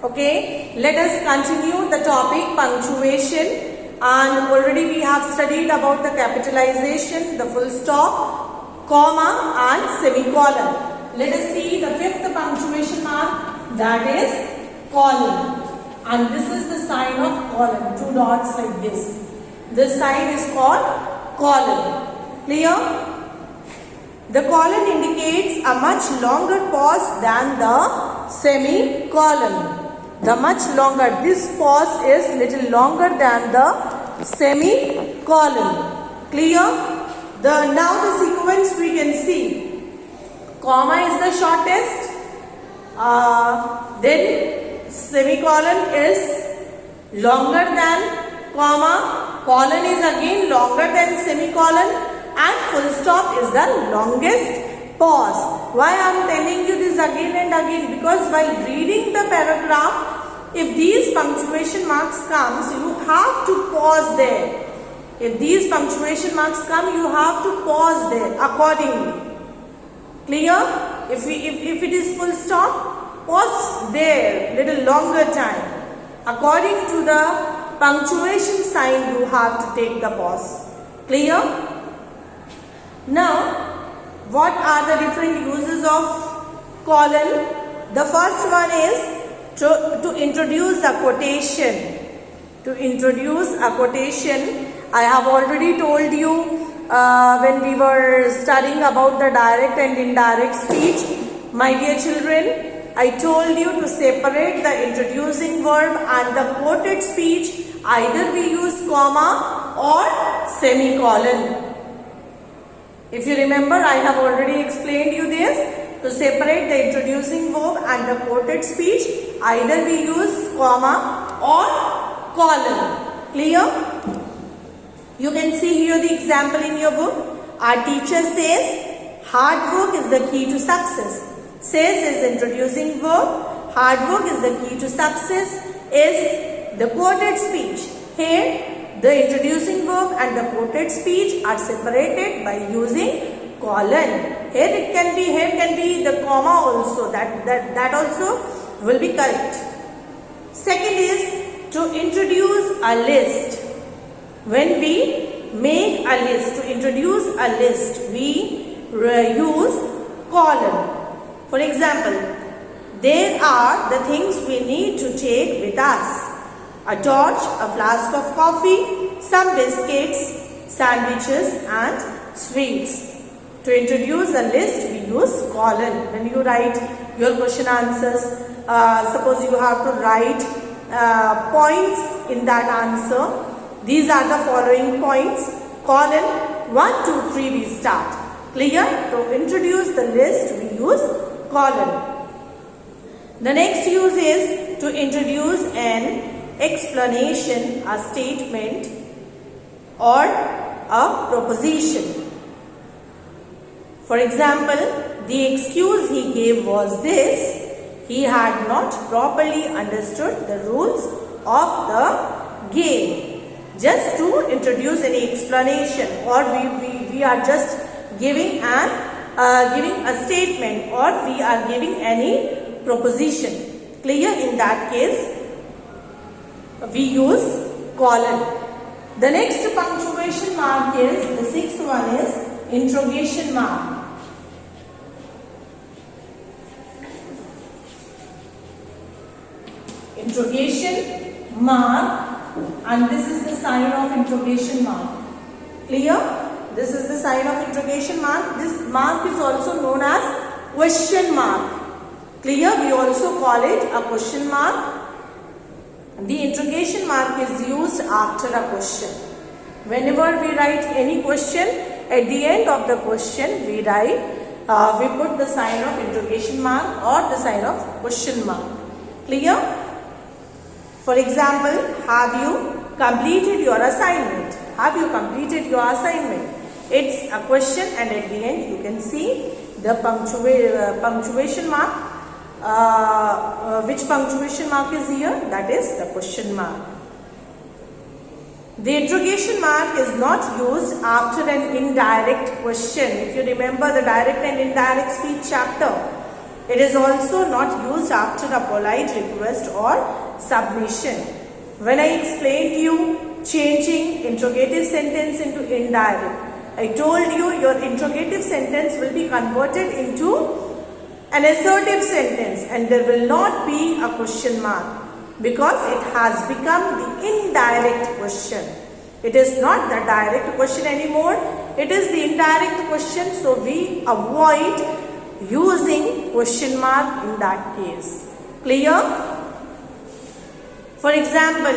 Okay, let us continue the topic punctuation, and already we have studied about the capitalization, the full stop, comma and semicolon. Let us see the fifth punctuation mark, that is colon, and this is the sign of colon, two dots like this. This sign is called colon. Clear? The colon indicates a much longer pause than the semicolon. The much longer, this pause is little longer than the semicolon. Clear? Now the sequence we can see. Comma is the shortest. Then semicolon is longer than comma. Colon is again longer than semicolon. And full stop is the longest pause. Why I am telling you this again and again? Because while reading the paragraph, if these punctuation marks comes, you have to pause there. If these punctuation marks come, you have to pause there accordingly. Clear? If it is full stop, pause there little longer time. According to the punctuation sign, you have to take the pause. Clear? Now, what are the different uses of colon? The first one is to introduce a quotation. To introduce a quotation, I have already told you when we were studying about the direct and indirect speech. My dear children, I told you to separate the introducing verb and the quoted speech. Either we use comma or semicolon. If you remember, I have already explained you this. To separate the introducing verb and the quoted speech, either we use comma or colon. Clear? You can see here the example in your book. Our teacher says, hard work is the key to success. Says is introducing verb. Hard work is the key to success is the quoted speech. Here, the introducing verb and the quoted speech are separated by using colon. Here can be the comma also. That also will be correct. Second is to introduce a list. When we make a list, to introduce a list, we use colon. For example, there are the things we need to take with us. A torch, a flask of coffee, some biscuits, sandwiches and sweets. To introduce a list, we use colon. When you write your question answers, suppose you have to write points in that answer. These are the following points. Colon, 1, 2, 3 we start. Clear? To introduce the list, we use colon. The next use is to introduce an explanation, a statement or a proposition. For example, the excuse he gave was this: he had not properly understood the rules of the game. Just to introduce any explanation, or we are just giving a statement, or we are giving any proposition. Clear? In that case, we use colon. The next punctuation mark is, the sixth one is interrogation mark. Interrogation mark, and this is the sign of interrogation mark. Clear? This is the sign of interrogation mark. This mark is also known as question mark. Clear? We also call it a question mark. The interrogation mark is used after a question. Whenever we write any question, at the end of the question we put the sign of interrogation mark or the sign of question mark. Clear? For example, have you completed your assignment? Have you completed your assignment? It's a question, and at the end you can see the punctuation mark. Which punctuation mark is here? That is the question mark. The interrogation mark is not used after an indirect question. If you remember the direct and indirect speech chapter, It is also not used after a polite request or submission. When I explained to you changing interrogative sentence into indirect, I told you your interrogative sentence will be converted into an assertive sentence and there will not be a question mark because it has become the indirect question. It is not the direct question anymore. It is the indirect question. So we avoid using question mark in that case. Clear? For example,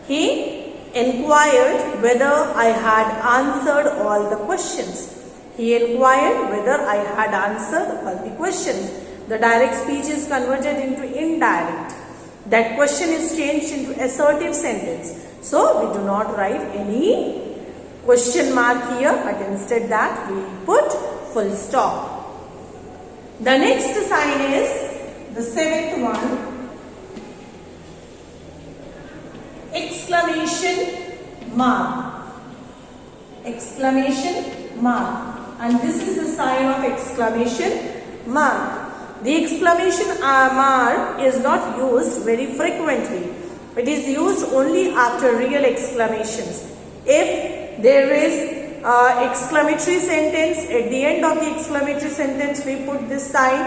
he inquired whether I had answered all the questions. He inquired whether I had answered all the questions. The direct speech is converted into indirect. That question is changed into assertive sentence. So we do not write any question mark here, but instead that we put full stop. The next sign is the seventh one. Exclamation mark. Exclamation mark. And this is the sign of exclamation mark. The exclamation mark is not used very frequently. It is used only after real exclamations. If there is exclamatory sentence, at the end of the exclamatory sentence we put this sign,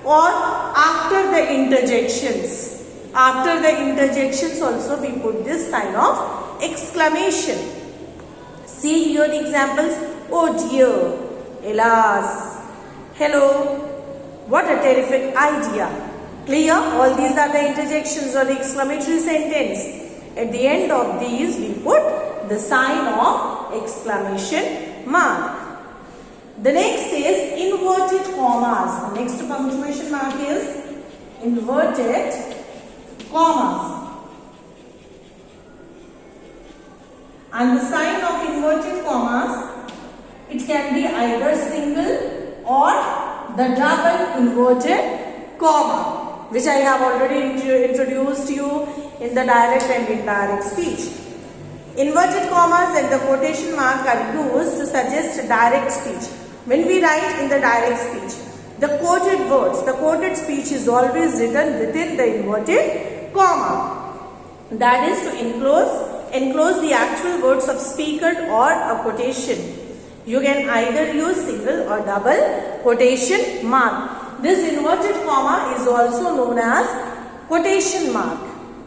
or after the interjections. After the interjections also we put this sign of exclamation. See here the examples. Oh dear, alas, hello, what a terrific idea. Clear? All these are the interjections or the exclamatory sentence. At the end of these we put the sign of exclamation mark. The next is inverted commas. The next punctuation mark is inverted commas. And the sign of inverted commas, it can be either single or the double inverted comma, which I have already introduced you in the direct and indirect speech. Inverted commas and the quotation mark are used to suggest direct speech. When we write in the direct speech, the quoted words, the quoted speech is always written within the inverted comma. That is to enclose the actual words of speaker or a quotation. You can either use single or double quotation mark. This inverted comma is also known as quotation mark.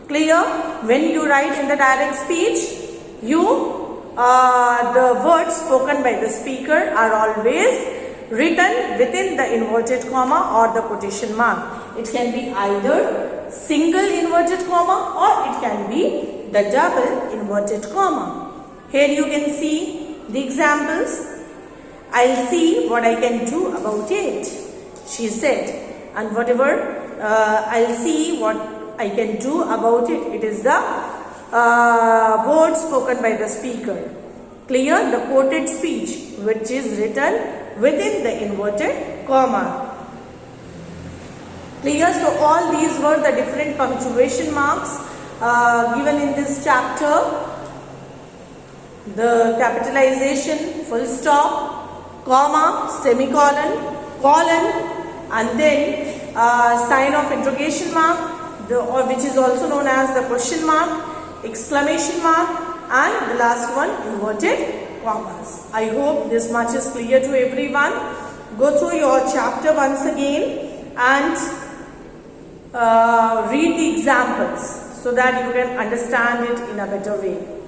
Clear? When you write in the direct speech, the words spoken by the speaker are always written within the inverted comma or the quotation mark. It can be either single inverted comma or it can be the double inverted comma. Here you can see the examples. I'll see what I can do about it, she said. And whatever, I'll see what I can do about it. It is the word spoken by the speaker. Clear? The quoted speech which is written within the inverted comma. Clear? So all these were the different punctuation marks given in this chapter. The capitalization, full stop, comma, semicolon, colon, and then sign of interrogation mark, which is also known as the question mark, exclamation mark, and the last one, inverted commas. I hope this much is clear to everyone. Go through your chapter once again and read the examples so that you can understand it in a better way.